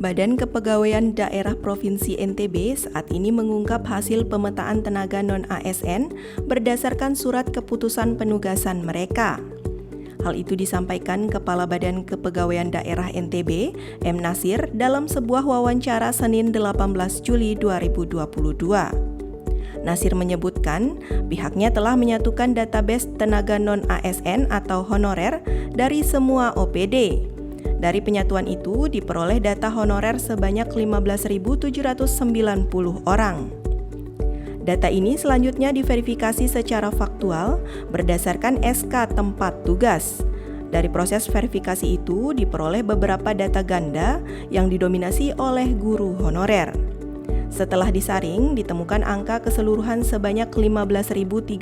Badan Kepegawaian Daerah Provinsi NTB saat ini mengungkap hasil pemetaan tenaga non-ASN berdasarkan surat keputusan penugasan mereka. Hal itu disampaikan Kepala Badan Kepegawaian Daerah NTB, M. Nasir, dalam sebuah wawancara Senin 18 Juli 2022. Nasir menyebutkan pihaknya telah menyatukan database tenaga non-ASN atau honorer dari semua OPD. Dari penyatuan itu diperoleh data honorer sebanyak 15.790 orang. Data ini selanjutnya diverifikasi secara faktual berdasarkan SK tempat tugas. Dari proses verifikasi itu diperoleh beberapa data ganda yang didominasi oleh guru honorer. Setelah disaring, ditemukan angka keseluruhan sebanyak 15.300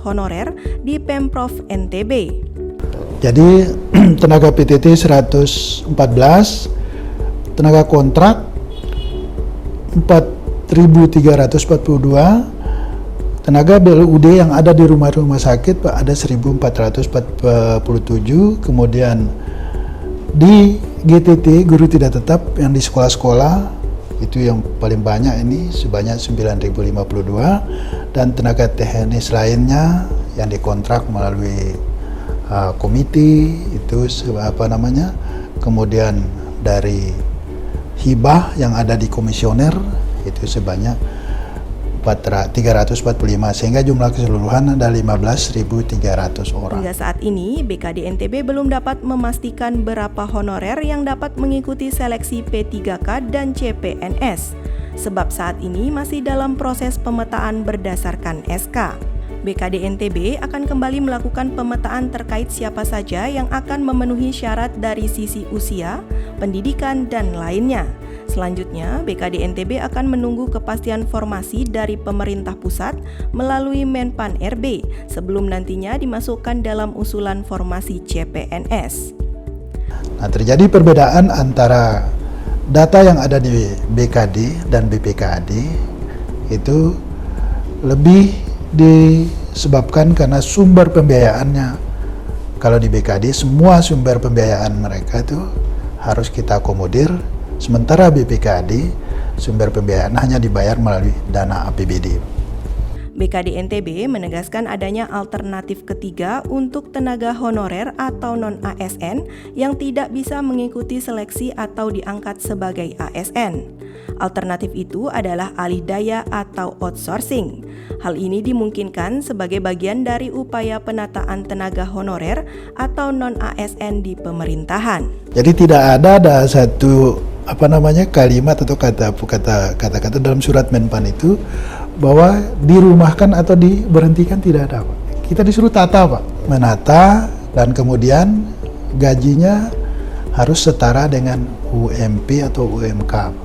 honorer di Pemprov NTB. Jadi tenaga PTT 114, tenaga kontrak 4.342, tenaga BLUD yang ada di rumah-rumah sakit ada 1.447, kemudian di GTT guru tidak tetap yang di sekolah-sekolah itu yang paling banyak ini sebanyak 9.052, dan tenaga teknis lainnya yang dikontrak melalui komite itu kemudian dari hibah yang ada di komisioner itu sebanyak 345, sehingga jumlah keseluruhan ada 15.300 orang. Hingga saat ini BKD NTB belum dapat memastikan berapa honorer yang dapat mengikuti seleksi P3K dan CPNS, sebab saat ini masih dalam proses pemetaan berdasarkan SK. BKD NTB akan kembali melakukan pemetaan terkait siapa saja yang akan memenuhi syarat dari sisi usia, pendidikan, dan lainnya. Selanjutnya, BKD NTB akan menunggu kepastian formasi dari pemerintah pusat melalui Menpan RB sebelum nantinya dimasukkan dalam usulan formasi CPNS. Nah, terjadi perbedaan antara data yang ada di BKD dan BPKAD itu lebih disebabkan karena sumber pembiayaannya. Kalau di BKD semua sumber pembiayaan mereka itu harus kita akomodir, sementara BPKAD sumber pembiayaan hanya dibayar melalui dana APBD. BKD NTB menegaskan adanya alternatif ketiga untuk tenaga honorer atau non-ASN yang tidak bisa mengikuti seleksi atau diangkat sebagai ASN. Alternatif itu adalah alih daya atau outsourcing. Hal ini dimungkinkan sebagai bagian dari upaya penataan tenaga honorer atau non-ASN di pemerintahan. Jadi tidak ada satu kalimat atau kata-kata dalam surat Menpan itu bahwa dirumahkan atau diberhentikan, tidak ada, Pak. Kita disuruh tata, Pak. Menata, dan kemudian gajinya harus setara dengan UMP atau UMK.